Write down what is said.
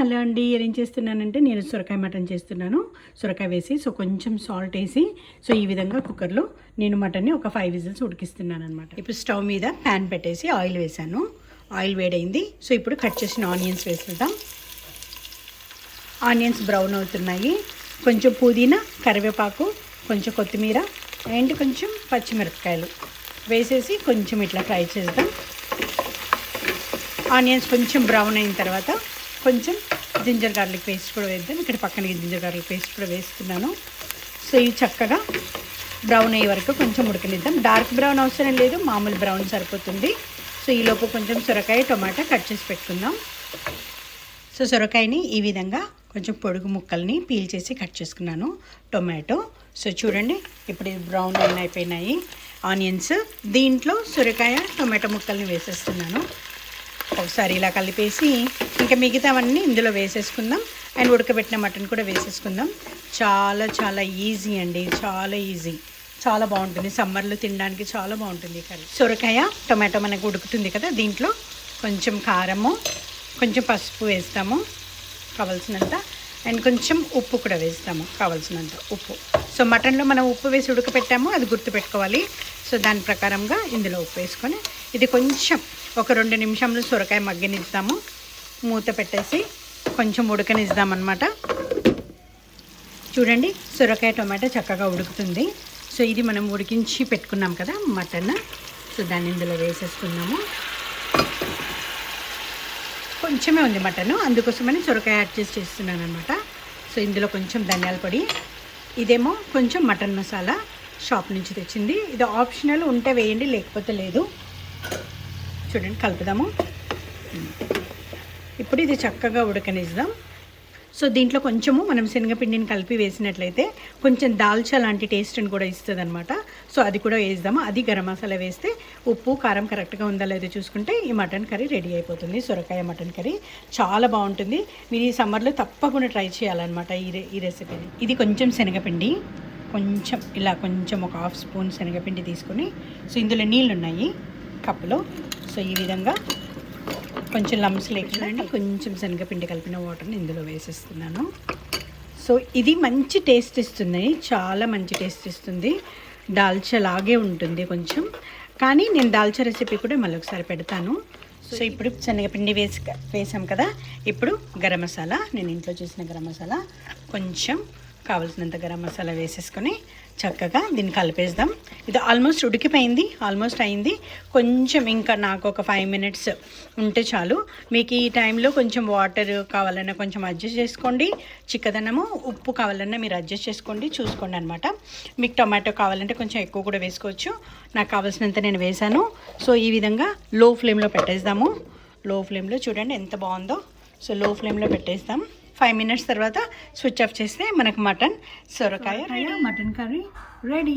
Hello అండి. ఏం చేస్తున్నానంటే నేను సొరకాయ మటన్ చేస్తున్నాను. సొరకాయ వేసి కొంచెం సాల్ట్ వేసి ఈ విధంగా కుక్కర్లో నేను మటన్ని ఒక 5 విజిల్స్ ఉడికిస్తున్నాను అనమాట. ఇప్పుడు స్టవ్ మీద ప్యాన్ పెట్టేసి ఆయిల్ వేసాను. ఆయిల్ వేడైంది. ఇప్పుడు కట్ చేసిన ఆనియన్స్ వేసేద్దాం. ఆనియన్స్ బ్రౌన్ అవుతున్నాయి. కొంచెం పుదీనా, కరివేపాకు, కొంచెం కొత్తిమీర అండ్ కొంచెం పచ్చిమిరపకాయలు వేసేసి కొంచెం ఇట్లా ఫ్రై చేద్దాం. ఆనియన్స్ కొంచెం బ్రౌన్ అయిన తర్వాత కొంచెం జింజర్ గార్లిక్ పేస్ట్ కూడా వేద్దాం. ఇక్కడ పక్కన జింజర్ గార్లిక్ పేస్ట్ కూడా వేస్తున్నాను. ఇవి చక్కగా బ్రౌన్ అయ్యే వరకు కొంచెం ఉడకనిద్దాం. డార్క్ బ్రౌన్ అవసరం లేదు, మామూలు బ్రౌన్ సరిపోతుంది. ఈలోపు కొంచెం సొరకాయ, టొమాటో కట్ చేసి పెట్టుకుందాం. సొరకాయని ఈ విధంగా కొంచెం పొడుగు ముక్కల్ని పీల్ చేసి కట్ చేసుకున్నాను. టొమాటో చూడండి, ఇప్పుడు బ్రౌన్ అయిపోయినాయి ఆనియన్స్. దీంట్లో సొరకాయ, టొమాటో ముక్కల్ని వేసేస్తున్నాను. ఒకసారి ఇలా కలిపేసి ఇంకా మిగతావన్నీ ఇందులో వేసేసుకుందాం. అండ్ ఉడకబెట్టిన మటన్ కూడా వేసేసుకుందాం. చాలా చాలా ఈజీ అండి, చాలా ఈజీ, చాలా బాగుంటుంది. సమ్మర్లో తినడానికి చాలా బాగుంటుంది కర్రీ. సొరకాయ, టొమాటో మనకు ఉడుకుతుంది కదా, దీంట్లో కొంచెం కారము, కొంచెం పసుపు వేస్తాము కావాల్సినంత, అండ్ కొంచెం ఉప్పు కూడా వేస్తాము కావాల్సినంత ఉప్పు. మటన్లో మనం ఉప్పు వేసి ఉడకపెట్టాము, అది గుర్తుపెట్టుకోవాలి. దాని ప్రకారంగా ఇందులో ఉప్పు వేసుకొని ఇది కొంచెం ఒక 2 నిమిషంలో సొరకాయ మగ్గనిద్దాము. మూత పెట్టేసి కొంచెం ఉడకనిద్దామన్నమాట. చూడండి, సొరకాయ టొమాటో చక్కగా ఉడుకుతుంది. ఇది మనం ఉడికించి పెట్టుకున్నాం కదా మటన్. దాన్ని ఇందులో వేసేసుకున్నాము. కొంచెమే ఉంది మటన్, అందుకోసమని సొరకాయ యాడ్ చేసి చేస్తున్నాను అనమాట. ఇందులో కొంచెం ధనియాల పొడి, ఇదేమో కొంచెం మటన్ మసాలా షాప్ నుంచి తెచ్చింది. ఇది ఆప్షనల్, ఉంటే వేయండి, లేకపోతే లేదు. చూడండి, కలుపుదాము. ఇప్పుడు ఇది చక్కగా ఉడకనిద్దాం. దీంట్లో కొంచెము మనం శనగపిండిని కలిపి వేసినట్లయితే కొంచెం దాల్చా లాంటి టేస్ట్ని కూడా ఇస్తుంది అనమాట. అది కూడా వేద్దాము. అది గరం మసాలా వేస్తే ఉప్పు కారం కరెక్ట్గా ఉందా లేదో చూసుకుంటే ఈ మటన్ కర్రీ రెడీ అయిపోతుంది. సొరకాయ మటన్ కర్రీ చాలా బాగుంటుంది. మీరు ఈ సమ్మర్లో తప్పకుండా ట్రై చేయాలన్నమాట ఈ రెసిపీని. ఇది కొంచెం శనగపిండి, కొంచెం ఇలా కొంచెం ఒక 1/2 స్పూన్ శనగపిండి తీసుకొని ఇందులో నీళ్ళు ఉన్నాయి కప్పులో. ఈ విధంగా కొంచెం లంప్స్ లేకుండా కొంచెం శనగపిండి కలిపిన వాటర్ని ఇందులో వేసేస్తున్నాను. ఇది మంచి టేస్ట్ ఇస్తుంది, చాలా మంచి టేస్ట్ ఇస్తుంది. దాల్చా లాగే ఉంటుంది కొంచెం, కానీ నేను దాల్చా రెసిపీ కూడా మళ్ళీ ఒకసారి పెడతాను. ఇప్పుడు శనగపిండి వేసాం కదా. ఇప్పుడు గరం మసాలా, నేను ఇంట్లో చేసిన గరం మసాలా, కొంచెం కావాల్సినంత గరం మసాలా వేసేసుకొని చక్కగా దీన్ని కలిపేద్దాం. ఇది ఆల్మోస్ట్ ఉడికిపోయింది, ఆల్మోస్ట్ అయింది. కొంచెం ఇంకా నాకు ఒక 5 మినిట్స్ ఉంటే చాలు. మీకు ఈ టైంలో కొంచెం వాటర్ కావాలన్నా కొంచెం అడ్జస్ట్ చేసుకోండి. చిక్కదనము, ఉప్పు కావాలన్నా మీరు అడ్జస్ట్ చేసుకోండి, చూసుకోండి అనమాట. మీకు టొమాటో కావాలంటే కొంచెం ఎక్కువ కూడా వేసుకోవచ్చు. నాకు కావాల్సినంత నేను వేసాను. ఈ విధంగా లో ఫ్లేమ్లో పెట్టేద్దాము. లో ఫ్లేమ్లో చూడండి ఎంత బాగుందో. లో ఫ్లేమ్లో పెట్టేస్తాం. 5 మినిట్స్ తర్వాత స్విచ్ ఆఫ్ చేస్తే మనకు మటన్ సొరకాయ మటన్ కర్రీ రెడీ.